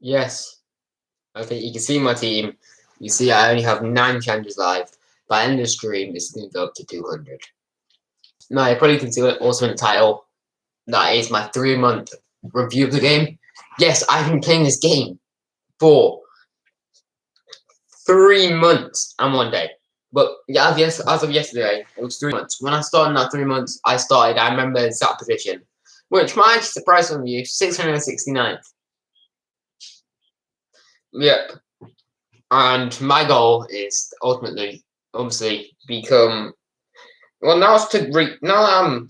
Yes, I think you can see my team. You see, I only have 9 challenges live. By the end of the stream, this is going to go up to 200. Now, you probably can see what also in the title. That is my 3-month review of the game. Yes, I've been playing this game for 3 months and 1 day. But yeah, as of yesterday, it was 3 months. When I started in that 3 months, I remember the exact position, which might actually surprise some of you, 669th. Yep. And my goal is ultimately, obviously, become. Well, now it's to now I'm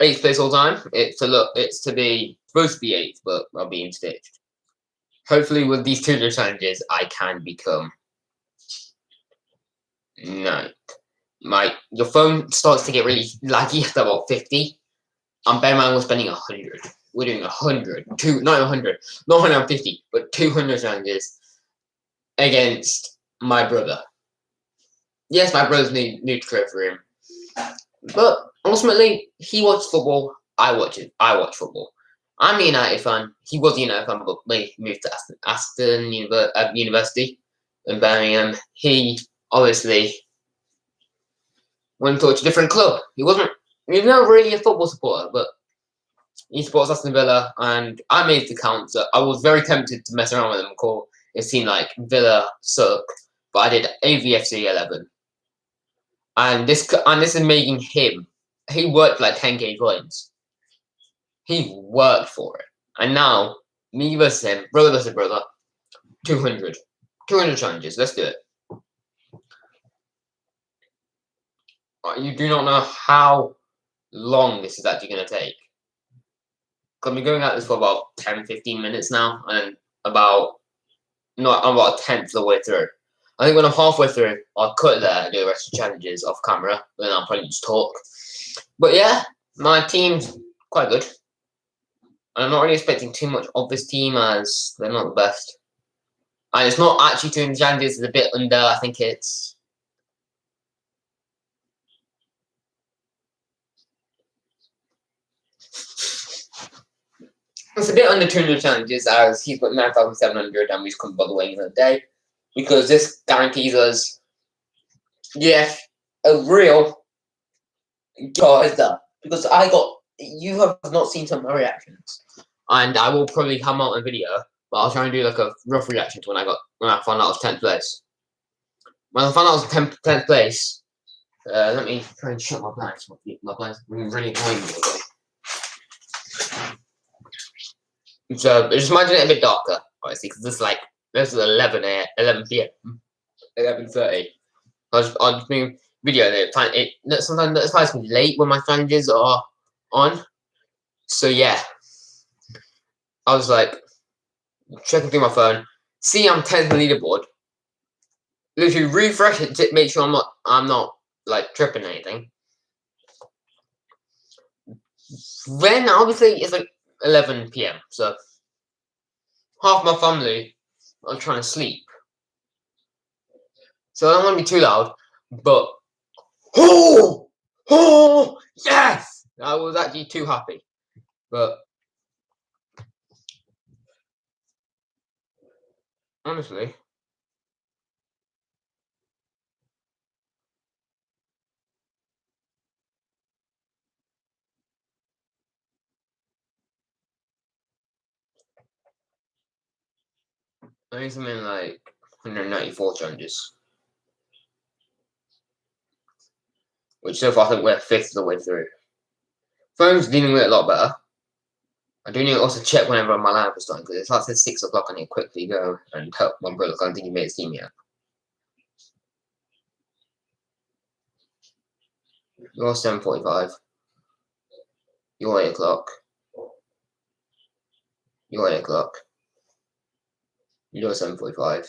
8th place all time. It's to be supposed to be 8th, but I'll be in 6th. Hopefully, with these 2 challenges, I can become 9th. Your phone starts to get really laggy at about 50. And bear in mind, we're spending 100. We're doing 100, not 100, not 150, but 200 challenges against my brother. Yes, my brother's new to trophyroom, but ultimately he watches football. I watch it. I watch football. I'm a United fan. He was a United fan, but we moved to Aston University in Birmingham. He obviously went to a different club. He's not really a football supporter, but he supports Aston Villa, and I made the count. So I was very tempted to mess around with him and call his team like Villa suck, but I did AVFC 11, and this is making him. He worked like 10k coins. He worked for it, and now me versus him, brother versus brother, 200 challenges. Let's do it. You do not know how long this is actually going to take. I've been going at this for about 10-15 minutes now, and I'm about a tenth of the way through. I think when I'm halfway through, I'll cut there and do the rest of the challenges off camera, and then I'll probably just talk. But yeah, my team's quite good. I'm not really expecting too much of this team as they're not the best. And it's not actually 200 challenges, it's a bit under, I think it's... It's a bit under 200 challenges as he's got 9,700 and we just couldn't bother waiting another day. Because this guarantees us, yes, a real that. Because you have not seen some of my reactions. And I will probably come out in a video, but I'll try and do like a rough reaction to when I found out I was 10th place. When I found out I was 10th place, let me try and shut my blinds. My blinds are really annoying me today. So just imagine it a bit darker, obviously, because this is 11 p.m. 11:30. I was doing video that sometimes notifies me late when my challenges are on. So yeah, I was like checking through my phone, see I'm 10th on the leaderboard. Literally refresh it to make sure I'm not like tripping anything. Then obviously it's like 11 p.m. So half my family are trying to sleep. So I don't want to be too loud, but oh yes! I was actually too happy. But honestly, I think something like 194 challenges. Which so far I think we're 5th of the way through. Phone's dealing with it a lot better. I do need to also check whenever my live is starting, because it starts at 6 o'clock. I need to quickly go and help my brother. I don't think he made his team yet. You're 7:45. You're 8 o'clock. You're 8 o'clock. You're 7:45.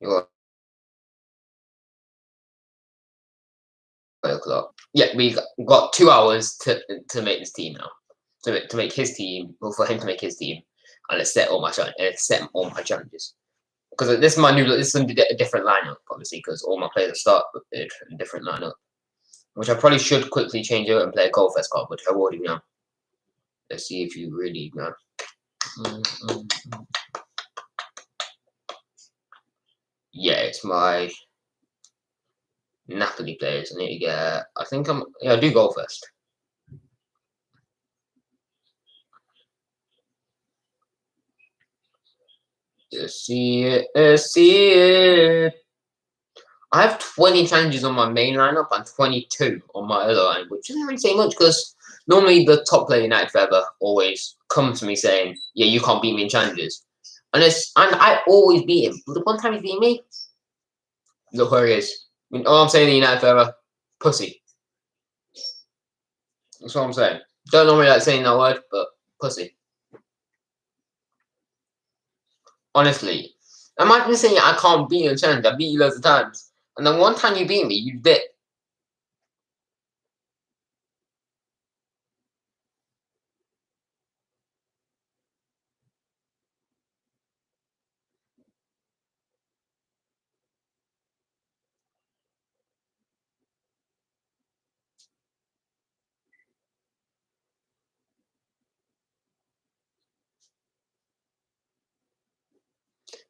You're 8 o'clock. Yeah, we got 2 hours to make this team now. To make his team, or for him to make his team, and let's set all my challenges. Because this is a different lineup, obviously, because all my players start with a different lineup. Which I probably should quickly change out and play a Goal Fest card, which I already know. Let's see if you really know. Yeah, it's my Napoli players. I need to get. I think I'm. Yeah, I do goal first. See it. See it. I have 20 challenges on my main lineup and 22 on my other line, which doesn't really say much because normally the top player in United Forever always comes to me saying, "Yeah, you can't beat me in challenges," and I always beat him. But the one time he beat me, look where he is. I mean, all I'm saying in United Forever, pussy. That's what I'm saying. Don't normally like saying that word, but pussy. Honestly, imagine saying I can't beat you in challenge. I beat you loads of times, and then one time you beat me, you dip.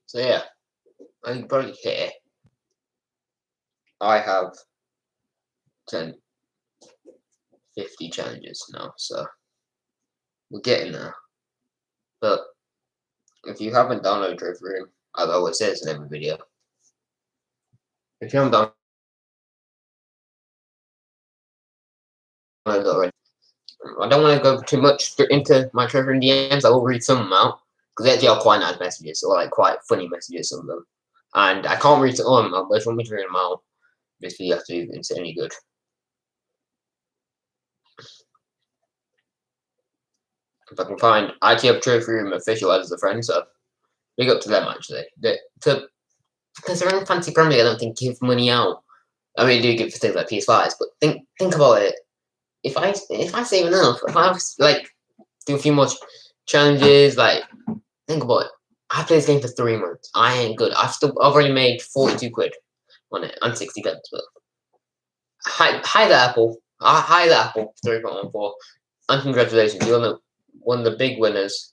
So yeah, I can probably hear I have 10, 50 challenges now, so we're getting there. But if you haven't downloaded trophyroom, as I always say in every video, if you haven't downloaded it already, I don't want to go too much into my trophyroom DMs. I will read some of them out because they actually are quite nice messages, or like quite funny messages, some of them. And I can't read all of them out, but if you want me to read them out, this video has to be insanely good. If I can find IT Up Trophyroom official as a friend, so big up to them actually. Because they're in Fancy Premier League, I don't think give money out. I mean, they do give for things like PS5s, but think about it. If I save enough, if I like do a few more challenges, like think about it. I played this game for 3 months. I ain't good. I've already made 42 quid on it and 60 pence. But hi the Apple. Hi the Apple 3.14. And congratulations, you're one of the big winners.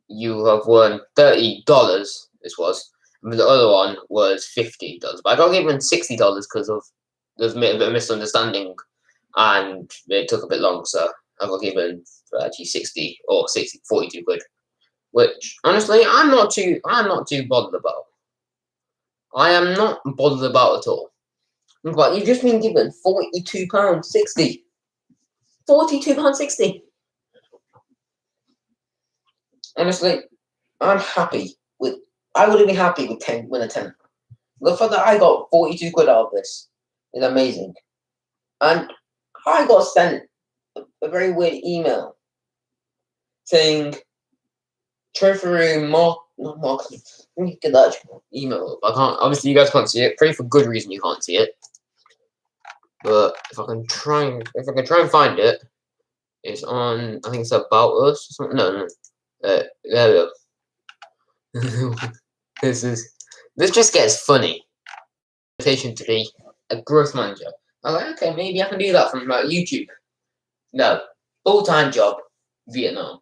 You have won $30. This was. And the other one was $50. But I got given $60 because of there's a bit of a misunderstanding and it took a bit long, so I got given actually 60 or 42 quid. Which honestly I'm not too bothered about. I am not bothered about at all. But you've just been given £42.60. £42.60. Honestly, I'm happy with I would have been happy with 10 win a 10. The fact that I got 42 quid out of this is amazing. And I got sent a very weird email saying trophyroom not marketing. Let me get that email up. I can't obviously you guys can't see it. Pretty for good reason you can't see it. But if I can try and find it, it's on I think it's about us or something. No. There we go. This just gets funny. Invitation to be a growth manager. I'm like, okay, maybe I can do that from like YouTube. No. Full-time job, Vietnam.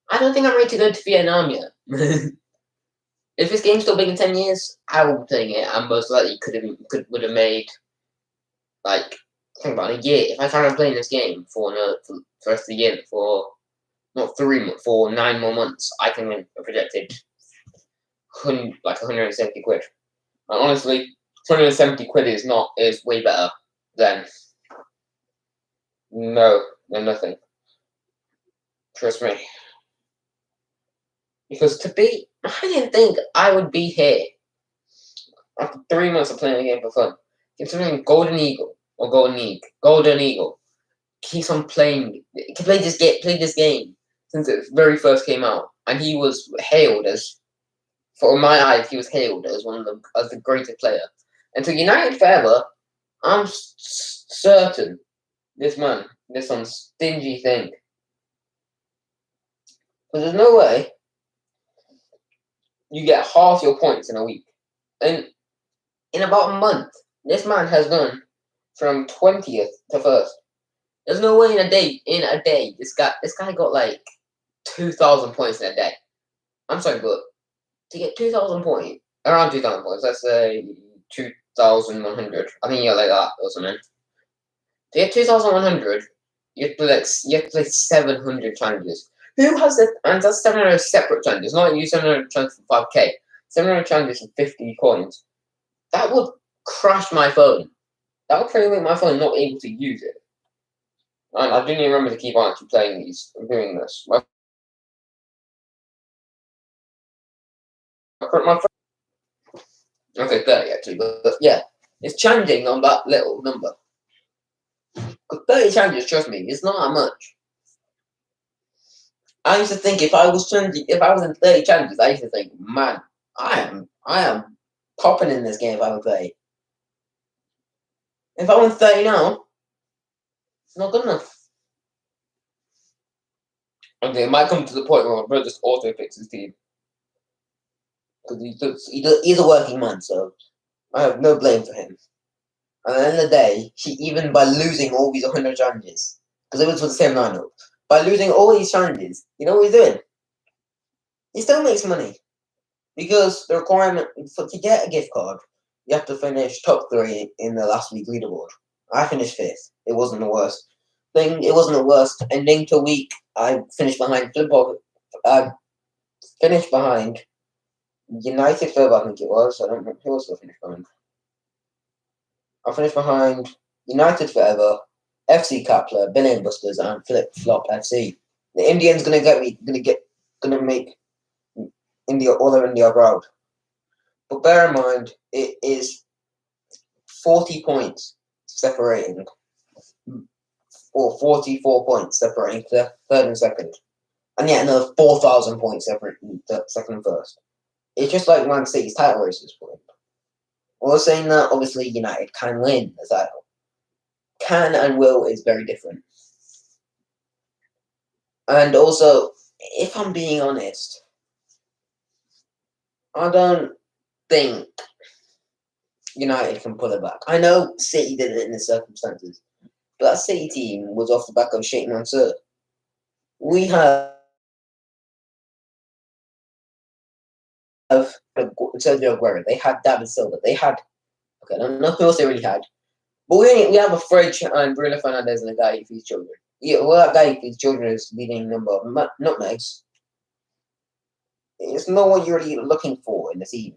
I don't think I'm ready to go to Vietnam yet. If this game's still big in 10 years, I will be playing it and most likely would have made like think about a year. If I carry on playing this game for the rest of the year for not 3 months, for 9 more months, I can win a projected 170 quid. And honestly, 170 quid is way better than nothing. Trust me. Because I didn't think I would be here after 3 months of playing the game for fun. Considering Golden Eagle or Golden Eagle keeps on playing. He played this game since it very first came out, and he was hailed as, for my eyes, he was hailed as the greatest player. And to United Forever, I'm certain this some stingy thing. Because there's no way you get half your points in a week. And in about a month, this man has gone from 20th to 1st. There's no way in a day, this guy got like 2,000 points in a day. I'm sorry, but to get 2,000 points, around 2,000 points, let's say 2,100. I think you got like that or something. To get 2,100, you have to play 700 challenges. Who has it? And that's 700 separate challenges, not you 700 challenges for 5k. 700 challenges for 50 coins. That would crash my phone. That would probably make my phone not able to use it. And I didn't even remember to keep on actually playing these, doing this. My okay, 30 actually, but yeah, it's challenging on that little number. Because 30 challenges, trust me, it's not that much. I used to think if I was in 30 challenges, I used to think, man, I am popping in this game if I would play. If I win 30 now, it's not good enough. Okay, it might come to the point where my brother just auto picks his team. Because he's a working man, so I have no blame for him. And at the end of the day, even by losing all these 100 challenges, because it was for the same lineup, by losing all these challenges, you know what he's doing? He still makes money. Because the requirement to get a gift card, you have to finish top 3 in the last week leaderboard. I finished 5th. It wasn't the worst thing. It wasn't the worst ending to week. I finished behind Flipboard. I finished behind United Forever, I think it was. I don't remember who else I finished behind. I finished behind United Forever, FC Kapler, Billion Busters, and Flip Flop FC. The Indians gonna make India all of India proud. But bear in mind, it is 40 points separating, or 44 points separating the third and second, and yet another 4,000 points separating the second and first. It's just like Man City's title race at this point. We're saying that obviously United can win the title. Can and will is very different. And also, if I'm being honest, I don't think United can pull it back. I know City did it in the circumstances, but that City team was off the back of Sheikh Mansour. We have Sergio Aguero. They had David Silva. They had I don't know who else they really had, but we have a Fridge and Bruno Fernandes and a guy who feeds children. Yeah, well, that guy who feeds children is leading number of nutmegs. It's not what you're really looking for in the team.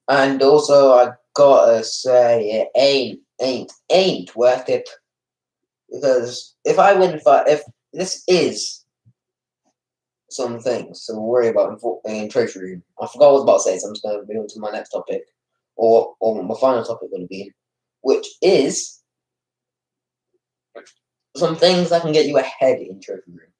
And also, I gotta say, it ain't worth it. Because if I win, if this is some things to worry about in trophyroom, I forgot what I was about to say, so I'm just gonna move on to my next topic, or my final topic going to be, which is some things that can get you ahead in trophyroom.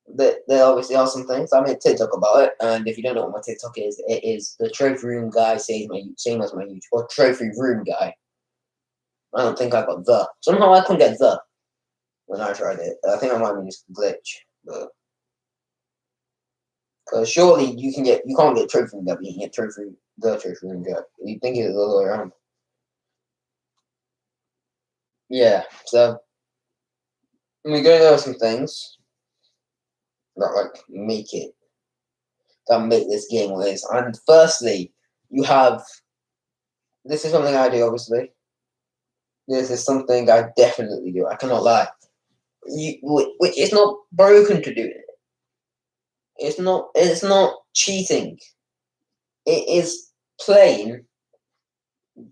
There obviously are some things. I made a TikTok about it, and if you don't know what my TikTok is, it is the trophy room guy, same as my YouTube, or trophy room guy. I don't think I got the. Somehow I couldn't get the when I tried it. I think I might have used glitch, but because surely you can't get trophy room guy, but you can get the trophy room guy. You think it's the other way around? Yeah. So we're going over some things that make this game what it is. And firstly, you have. This is something I do, obviously. This is something I definitely do. I cannot lie. It's not broken to do it. It's not. It's not cheating. It is playing. It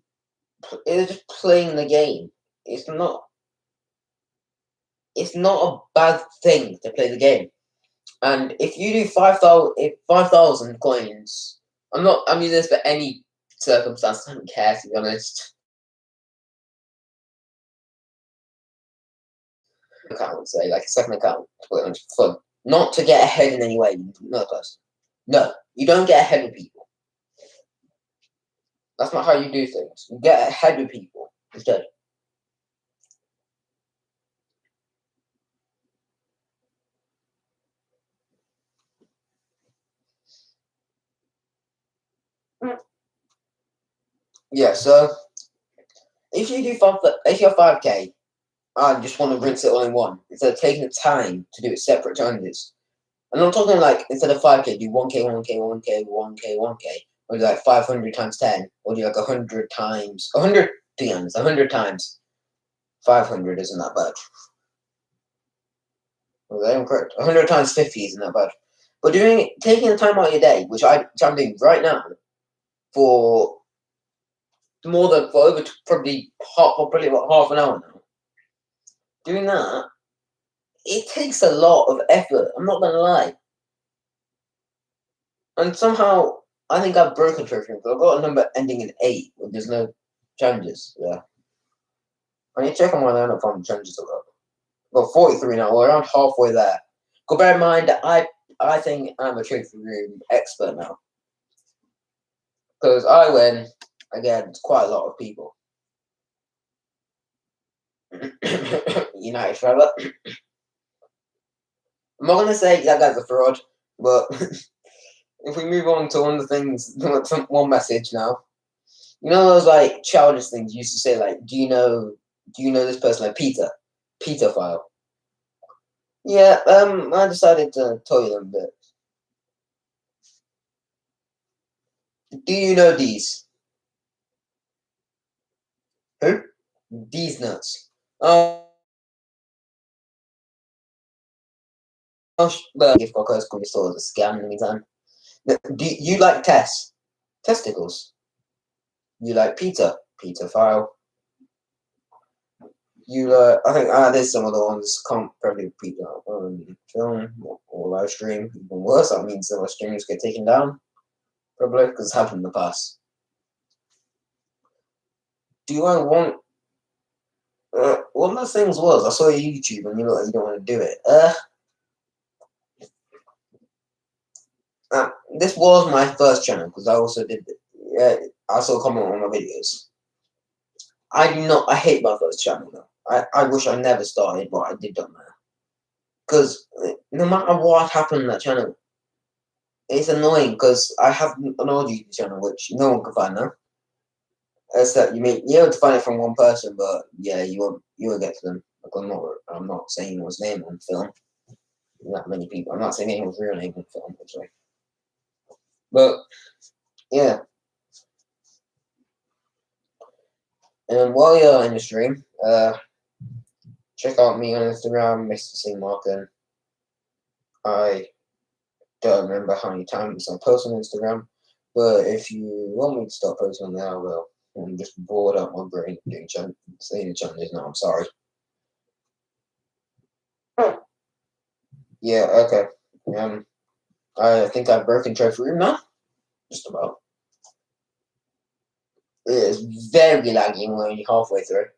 is just playing the game. It's not. It's not a bad thing to play the game. And if you do 5,000 coins, I'm using this for any circumstance. I don't care, to be honest. Account, say like a second account, to put it on fun. Not to get ahead in any way. No person. No, you don't get ahead of people. That's not how you do things. You get ahead of people instead. Yeah, so if you do if you're 5K and just want to rinse it all in one, instead of taking the time to do it separate challenges. And I'm talking like instead of 5K, do 1K, 1K, 1K, 1K, 1K, or do like 500 times 10, or do like 100 times 100 PMs, 100 times 500 isn't that bad. Was I incorrect? 100 times 50 isn't that bad. But taking the time out of your day, which I'm doing right now, for for over probably about half an hour now, doing that, it takes a lot of effort. I'm not gonna lie. And somehow, I think I've broken trophyroom. I've got a number ending in 8, when there's no challenges. Yeah. I need to check on my lineup on challenges I've got 43 now. We're around halfway there. But bear in mind, I think I'm a trophyroom expert now. Because I win against quite a lot of people. United forever. I'm not gonna say that guy's a fraud, but if we move on to one of the things, one message now. You know those like childish things you used to say, like, do you know this person, like Peter file? Yeah, I decided to tell you them a bit. Do you know these? Who? These nuts. Oh, but gift card codes can be stored as a scam in the meantime. Do you like testicles? You like Peter file. I think there's some other ones. Can't probably repeat that on film or live stream. Even worse, that means the live streams get taken down. Probably because it's happened in the past. Do I want? One of the things was I saw YouTube and you look like you don't want to do it. This was my first channel because I also did. I saw a comment on my videos. I hate my first channel though. I wish I never started, but I did don't matter. Because no matter what happened on that channel, it's annoying because I have an old YouTube channel which no one can find now. Except you able to find it from one person, but yeah, you won't get to them. Like, I'm not saying anyone's name on film. Not many people. I'm not saying anyone's real name on film, actually. But yeah. And while you're in the stream, check out me on Instagram, Mr. C. Martin. I don't remember how many times I post on Instagram, but if you want me to start posting on there, I will. I'm just bored out my brain doing saying challenges now. I'm sorry. Yeah. Okay. I think I've broken trophyroom now. Just about. It is very laggy. We're only halfway through.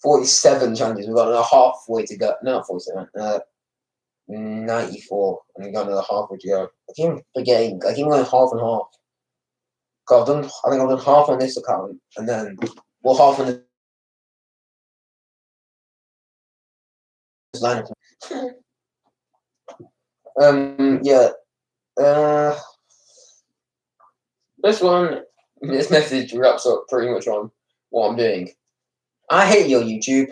47 challenges. We've got another halfway to go. No, 47. 94. And we've got another halfway to go. I keep forgetting. I keep going half and half. Cause I think I've done half on this account, and then half on this line. Yeah. This message wraps up pretty much on what I'm doing. I hate your YouTube.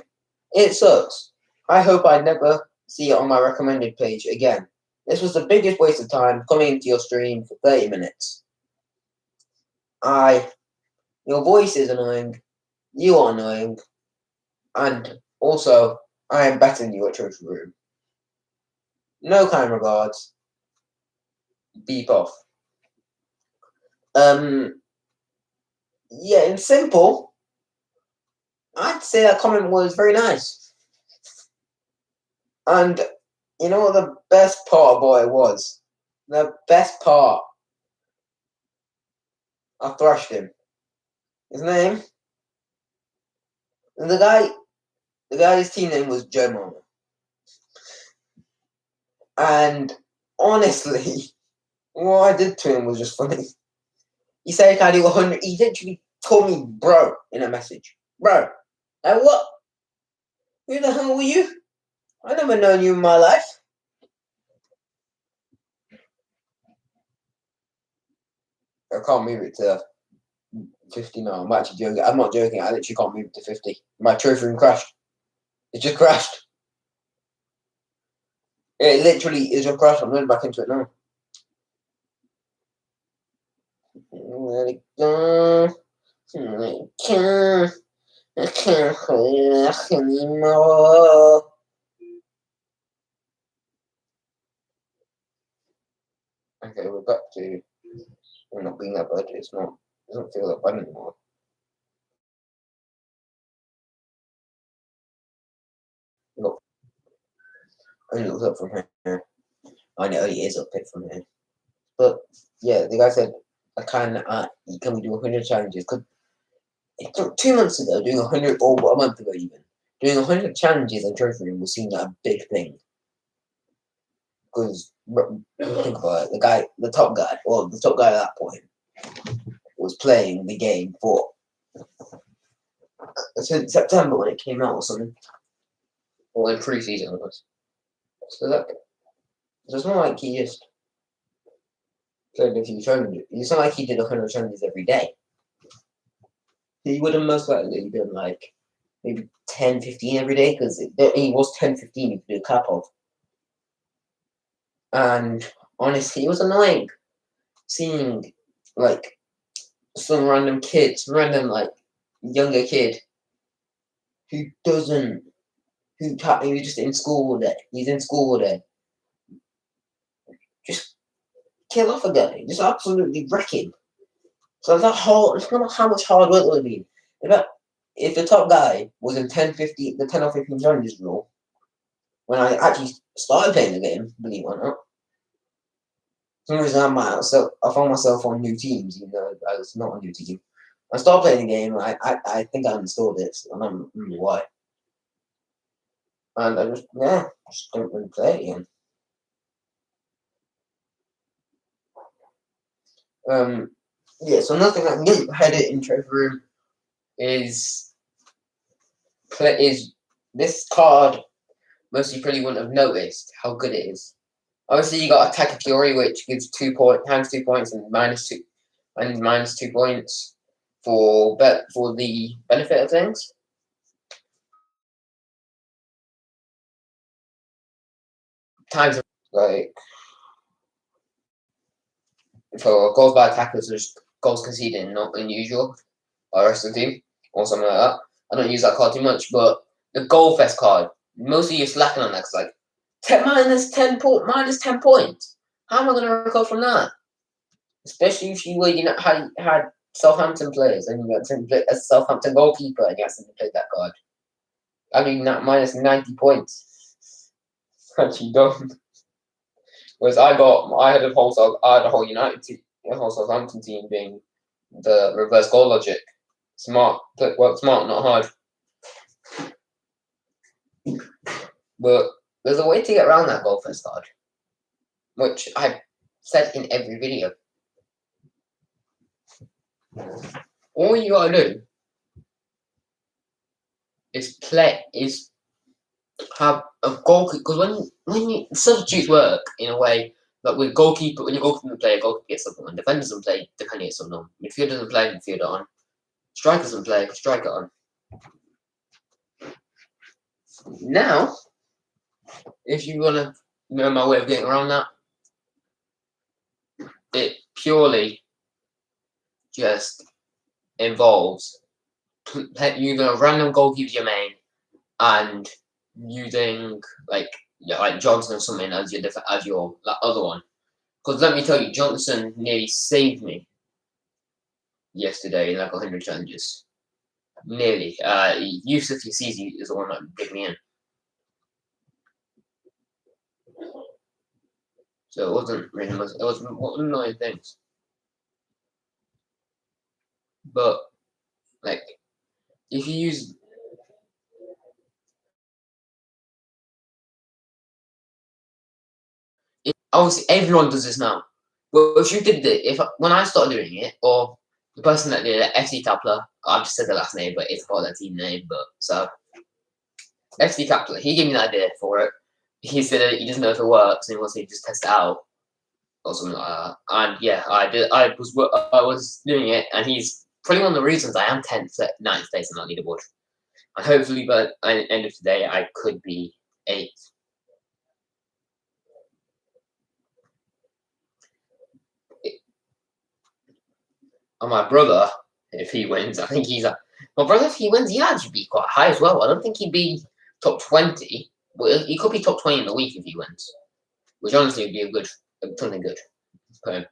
It sucks. I hope I never see it on my recommended page again. This was the biggest waste of time coming into your stream for 30 minutes. Your voice is annoying. You are annoying. And also, I am better than you at trophyroom. No kind regards. Beep off. Yeah, in simple, I'd say that comment was very nice. And you know what the best part about it was? The best part. I thrashed him. His name? The guy's team name was Joe Mama. And honestly, what I did to him was just funny. He said, can I do 100? He literally called me bro in a message. Bro. Like, what? Who the hell were you? I never known you in my life. I can't move it to 50 now. I'm actually joking. I'm not joking. I literally can't move to 50. My trophy room crashed. It just crashed. It literally is just crashed. I'm going back into it now. Let it go. I can't hold anymore. Okay, we're back to not being that bad. It's not. It doesn't feel that bad anymore. Look, only looks up from here. I know it is up it from here. But yeah, the guy said, "I can we do 100 challenges?" Because it took 2 months ago, doing 100, or a month ago even, doing 100 challenges on trophy room was seen like a big thing. Because think about it, the top guy at that point was playing the game for since September when it came out or something, or in pre-season it was. So it's not like he just played a few challenges. It's not like he did 100 challenges every day. He would have most likely been like maybe 10, 15 every day because he was 10, 15 you could do a cap of. And honestly, it was annoying seeing like some random kid, some random like younger kid who doesn't, who's just in school all day. He's in school all day. Just kill off a guy, just absolutely wreck him. So that whole, it's not how much hard work it would have been. If the top guy was in 10, 15, the 10 or 15 challenges rule, when I actually started playing the game, believe it or not, for some reason I found myself on new teams, even though I was not on new team. I started playing the game, I think I installed it, and I don't remember why. And I just don't really play it again. So another thing I can get you headed in trophy room is this card. Most of you probably wouldn't have noticed how good it is. Obviously, you got Attack of Fury, which gives times 2 points and minus 2 points for the benefit of things. Times like for goals by attackers, there's goals conceded not unusual by the rest of the team or something like that. I don't use that card too much, but the goal fest card, mostly you're slacking on that. Cause like minus 10 points. How am I going to recover from that? Especially if you know had Southampton players and you got to play a Southampton goalkeeper and you actually played that card. I mean, that minus 90 points. Actually done. Whereas I had a whole United team, a whole Southampton team being the reverse goal logic. Smart, work smart, not hard. But there's a way to get around that goal first card, which I've said in every video. All you gotta do is have a goalkeeper, because when substitutes work in a way like with goalkeeper, when your goalkeeper play, a goalkeeper gets something on. Defender doesn't play, defender gets something on. Midfielder doesn't play, midfielder on. Striker doesn't play, striker on. Now, if you wanna know my way of getting around that, it purely just involves using a random goalkeeper your main and using like Johnson or something as your other one. Because let me tell you, Johnson nearly saved me yesterday in like 100 challenges. Nearly. Yusuf Yazizi is the one that did me in. So it wasn't really much. It was one annoying things. But like, if you use obviously everyone does this now. But if you did it, when I started doing it, or the person that did it, FC Tapler, I've just said the last name, but it's part of that team name. But so FC Tapler, he gave me the idea for it. He said he doesn't know if it works, and he wants to just test it out or something like that. And yeah, I did. I was doing it, and he's probably one of the reasons I am 10th, 9th place on that leaderboard. And hopefully by the end of today, I could be 8th. And my brother, if he wins, I think he's my brother, if he wins, he'd actually be quite high as well. I don't think he'd be top 20. Well, he could be top 20 in the week if he wins, which honestly would be something good for him.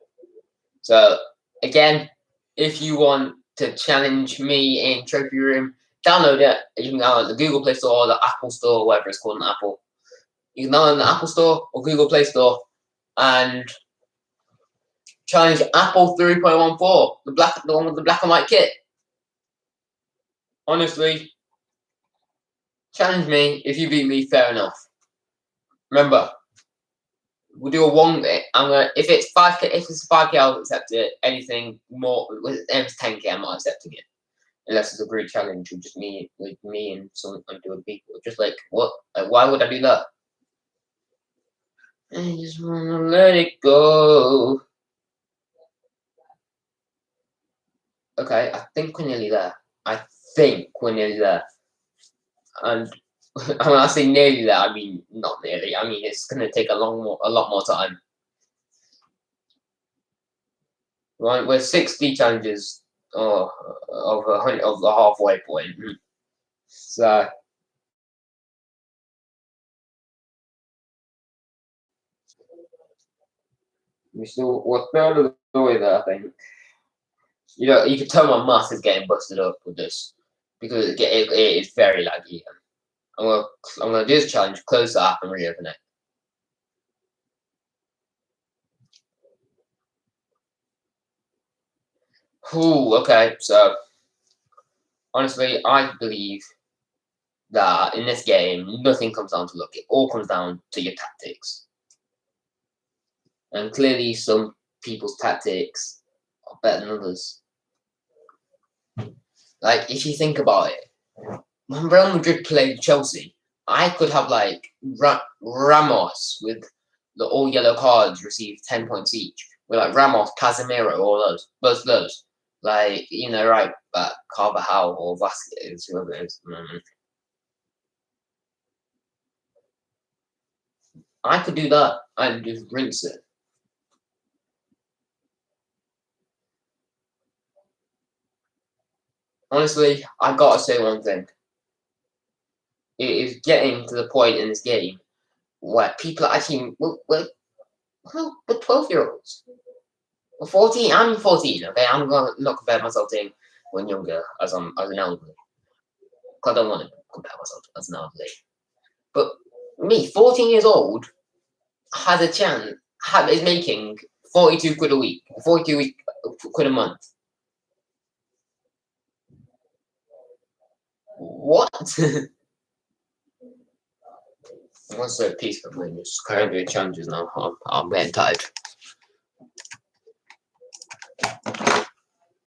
So, again, if you want to challenge me in Trophy Room, download it. You can download the Google Play Store or the Apple Store, whatever it's called in Apple. You can download the Apple Store or Google Play Store and challenge Apple 3.14, the one with the black and white kit. Honestly, challenge me. If you beat me, fair enough. Remember, we'll do a one bit. If it's 5k, if it's 5k, I'll accept it. Anything more, if it's 10k, I'm not accepting it. Unless it's a great challenge with just me and some other people. Just like, what? Like, why would I do that? I just wanna let it go. Okay, I think we're nearly there. And when I say nearly there, I mean not nearly. I mean it's gonna take a lot more time. Right, we're 60 challenges of the halfway point. So we're third of the way there, I think. You know, you can tell my math is getting busted up with this because it is very laggy. I'm gonna do this challenge, close the app, and reopen it. Ooh, okay. So honestly, I believe that in this game, nothing comes down to luck. It all comes down to your tactics. And clearly, some people's tactics are better than others. Like, if you think about it, when Real Madrid played Chelsea, I could have, like, Ramos with the all yellow cards receive 10 points each. With, like, Ramos, Casemiro, all those. Like, you know, right back, Carvajal or Vasquez, whoever it is. I could do that and just rinse it. Honestly, I gotta say one thing. It is getting to the point in this game where people are actually, but 12-year-olds. Well, 14, I'm 14, okay? I'm gonna not compare myself to when younger as an elderly. I don't want to compare myself as an elderly. But me, 14 years old, has a chance, is making 42 quid a week, 42 quid a month. What? What's so peaceful? Just carrying the challenges now. I'm getting tired.